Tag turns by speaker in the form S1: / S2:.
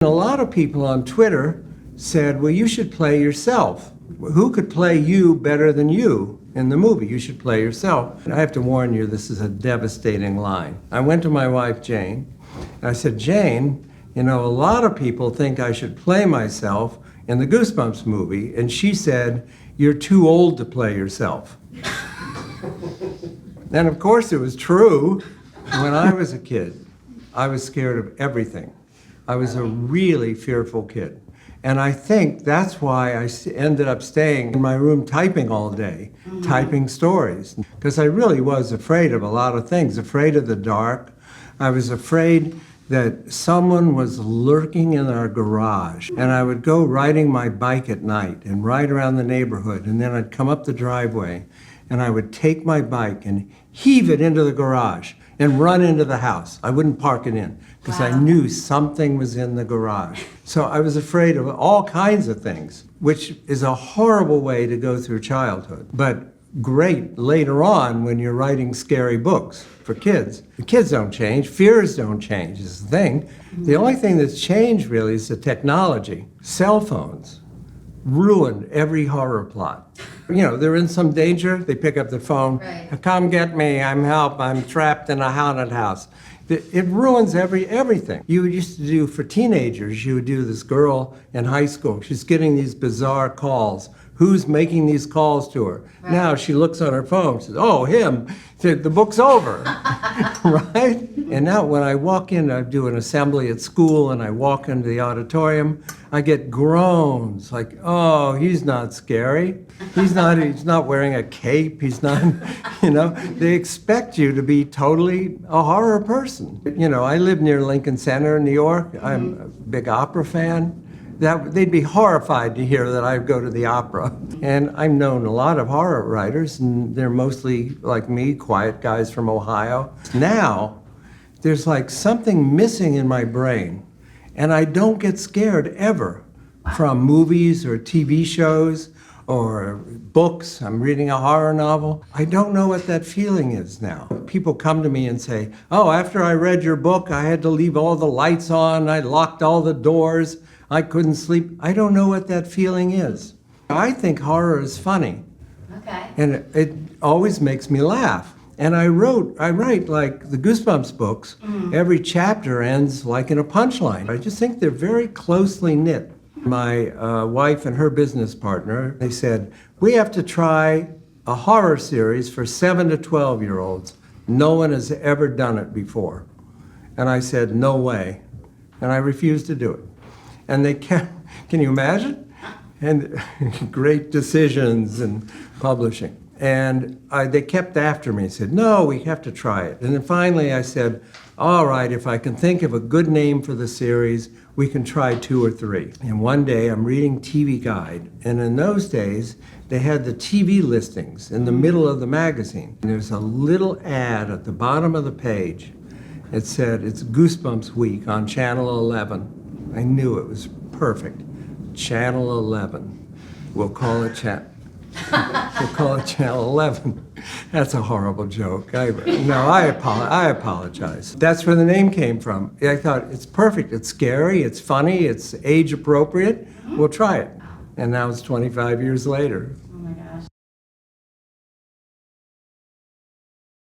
S1: A lot of people on Twitter said, well, you should play yourself. Who could play you better than you in the movie? You should play yourself. And I have to warn you, this is a devastating line. I went to my wife, Jane, and I said, Jane, you know, a lot of people think I should play myself in the Goosebumps movie. And she said, you're too old to play yourself. And of course it was true. When I was a kid, I was scared of everything. I was a really fearful kid. And I think that's why I ended up staying in my room typing all day, typing stories. Because I really was afraid of a lot of things, afraid of the dark. I was afraid that someone was lurking in our garage. And I would go riding my bike at night and ride around the neighborhood. And then I'd come up the driveway and I would take my bike and heave it into the garage and run into the house. I wouldn't park it in because I knew something was in the garage. So I was afraid of all kinds of things, which is a horrible way to go through childhood. But great later on when you're writing scary books for kids. The kids don't change, fears don't change is the thing. The only thing that's changed really is the technology. Cell phones ruined every horror plot. You know, they're in some danger, they pick up the phone, come get me, I'm trapped in a haunted house. It ruins everything. You used to do, for teenagers, you would do this girl in high school, she's getting these bizarre calls. Who's making these calls to her? Right. Now she looks on her phone, says, oh, him, the book's over, right? And now when I walk in, I do an assembly at school and I walk into the auditorium, I get groans like, oh, he's not scary. He's not wearing a cape. He's not, you know, they expect you to be totally a horror person. You know, I live near Lincoln Center in New York. I'm a big opera fan. They'd be horrified to hear that I go to the opera. And I've known a lot of horror writers, and they're mostly, like me, quiet guys from Ohio. Now, there's like something missing in my brain, and I don't get scared ever from movies or TV shows or books. I'm reading a horror novel. I don't know what that feeling is now. People come to me and say, oh, after I read your book, I had to leave all the lights on, I locked all the doors, I couldn't sleep. I don't know what that feeling is. I think horror is funny. Okay. And it always makes me laugh. And I write like the Goosebumps books, every chapter ends like in a punchline. I just think they're very closely knit. My wife and her business partner, they said, we have to try a horror series for 7 to 12-year-olds. No one has ever done it before. And I said, no way. And I refused to do it. And they kept, can you imagine? And great decisions and publishing. And they kept after me and said, no, we have to try it. And then finally I said, all right, if I can think of a good name for the series, we can try 2 or 3. And one day I'm reading TV Guide, and in those days, they had the TV listings in the middle of the magazine. And there's a little ad at the bottom of the page. It said, it's Goosebumps Week on Channel 11. I knew it was perfect. Channel 11. We'll call it Channel 11. That's a horrible joke. I apologize. That's where the name came from. I thought, it's perfect. It's scary, it's funny, it's age appropriate. We'll try it. And now it's 25 years later.